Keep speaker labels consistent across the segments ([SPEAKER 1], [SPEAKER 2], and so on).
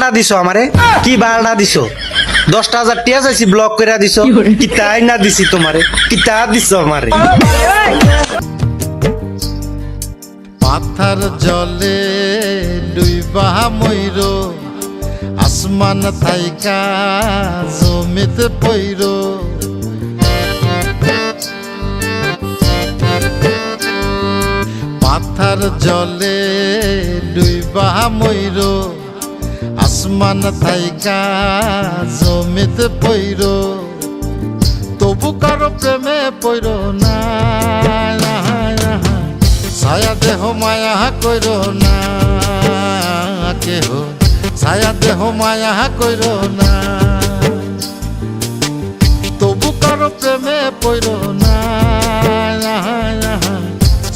[SPEAKER 1] বাড়া দিছো আমারে? কি বাড়া দিছো? 10,000 টিয়া চাইছি ব্লক করে দিছো। কি তাই না দিছি তোমারে? কি তা দিছো আমারে?
[SPEAKER 2] পাথার জলে ডুইবা ময়ূর আসমান থাইকা জমিতে পইর পাথার জলে ডুইবা ময়ূর আসমান থাইকা জমিতে পইর তবু কারো প্রেমে পইর না ছায়া দেহ মায়া কইর না কেহ ছায়া দেহ মায়া কইর না তবু কারো প্রেমে পইর না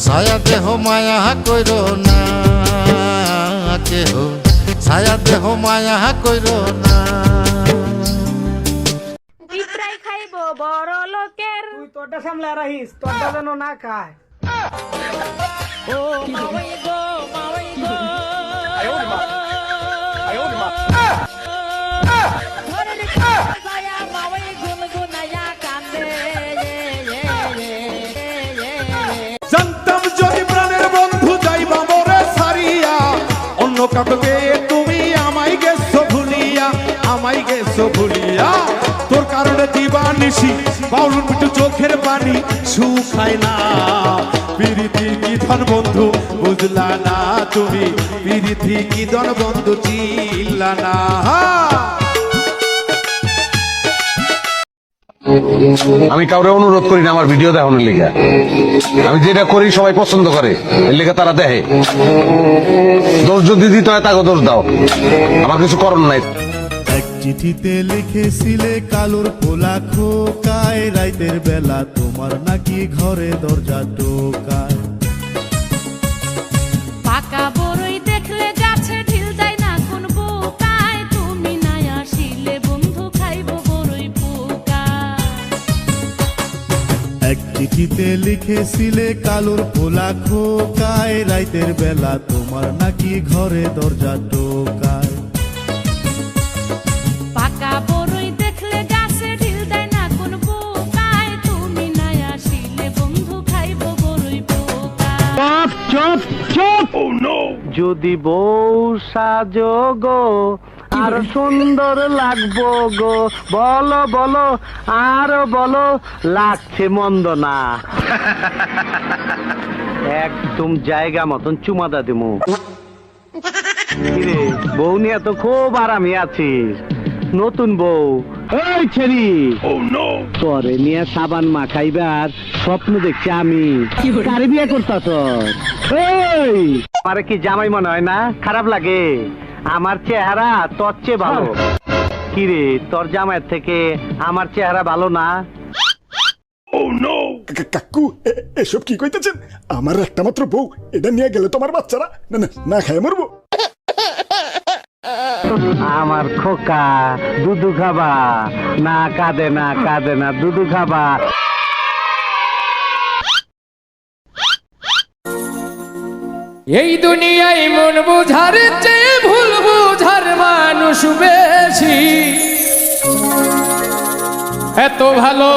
[SPEAKER 2] ছায়া দেহ মায়া কইর না কেহ ছায়া দেহ মায়া কইর না
[SPEAKER 3] পিঁপড়াই খাইব বড় লোকের
[SPEAKER 4] তুই তোরটা সামলে রাখিস তোরটা যেন না খায়
[SPEAKER 3] ও মাওয়াই গো মাওয়াই গো ধরে রেখে যায় মাওয়াই গুনগুনায়া কান্দে
[SPEAKER 5] জানতাম যদি প্রাণের বন্ধু যাইবা মোরে সারিয়া অন্য কাউকে তুমি আমায় গেছো ভুলিয়া তোর কারণে দিবানিসি বাউল মিটু চোখের পানি শুকায় না প্রীতি কি ধন বন্ধু বুঝলা না তুমি প্রীতি কি ধন বন্ধু চিল্লা না
[SPEAKER 6] আমি কাউরে অনুরোধ করি না আমার ভিডিও দেখানোর লিগা আমি যেটা করি সবাই পছন্দ করে এর লিগা তারা দেখে দোষ যদি দিতে হয় তাকে দোষ দাও আমার কিছু করণ নাই
[SPEAKER 7] এক চিঠিতে লিখেছিলে কালোর পোলা খোকায় রাইতের বেলা তোমার নাকি ঘরে দরজা টোকায়
[SPEAKER 3] পাকা বড়ই দেখলে গাছে ঢিল দেয় না কোন বোকায় তুমি না আসিলে বন্ধু খাইব বড়ই পোকা
[SPEAKER 7] এক চিঠিতে লিখেছিলে কালোর পোলা খোকায় রাইতের বেলা তোমার নাকি ঘরে দরজা টোকায়
[SPEAKER 3] পাকা বড়ই দেখলে গাছে ঢিল দেয় না কোন বোকায় তুমি না আসিলে বন্ধু খাইব বড়ই পোকা
[SPEAKER 1] চুপ যদি বউ সাজো গো আর সুন্দর লাগবো গো বলো বলো আর বলো লাগছে মন্দ না একদম জায়গা মতন চুমাদা দিমু বউ নিয়ে তো খুব আরামে আছি নতুন বউ এই ছেড়ি তোরে নিয়ে সাবান মাখাইবার স্বপ্ন দেখছি আমি কারে বিয়ে করতাছ এই আরে কি জামাই মনে হয় না খারাপ লাগে আমার চেহারা তোর চেয়ে ভালো কিরে তোর জামাইয়ের থেকে আমার চেহারা ভালো না
[SPEAKER 8] কাকু এসব কি কইতেছেন আমার একটা মাত্র বউ এটা নিয়ে গেলে তোমার বাচ্চারা না না না খায় মরবো
[SPEAKER 1] আমার খোকা দুধু খাবা না কাঁদে না দুধু খাবা
[SPEAKER 4] এই দুনিয়ায় মন বুঝার চেয়ে ভুল বুঝার মানুষ বেশি এত ভালো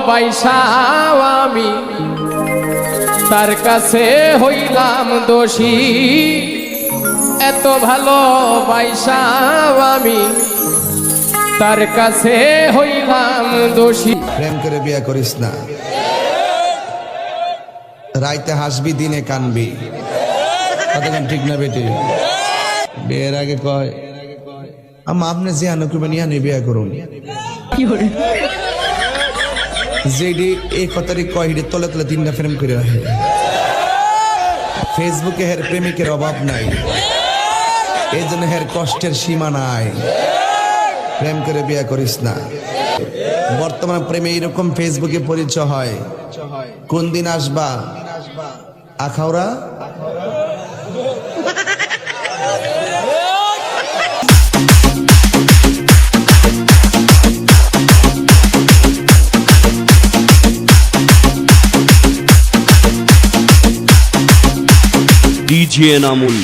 [SPEAKER 4] বাইসাও আমি তার কাছে হইলাম দোষী এত ভালো বাইসাও আমি তার কাছে হইলাম দোষী
[SPEAKER 2] প্রেম করে বিয়ে করিস না রাইতে হাসবি দিনে কানবি কতক্ষণ ঠিক না বেটি বিয়ের আগে কয় আম্মা আপনি যে আনুকুবে নিয়ে আনি বিয়ে করুন যেডি এই কথারই কয় হিডে তলে তলে তিনটা প্রেম করে রাখে ফেসবুকে হের প্রেমিকের অভাব নাই এই জন্য হের কষ্টের সীমা নাই প্রেম করে বিয়ে করিস না বর্তমান প্রেমে এরকম ফেসবুকে পরিচয় হয় কোন দিন আসবা আখাউড়া
[SPEAKER 9] DJ Enamul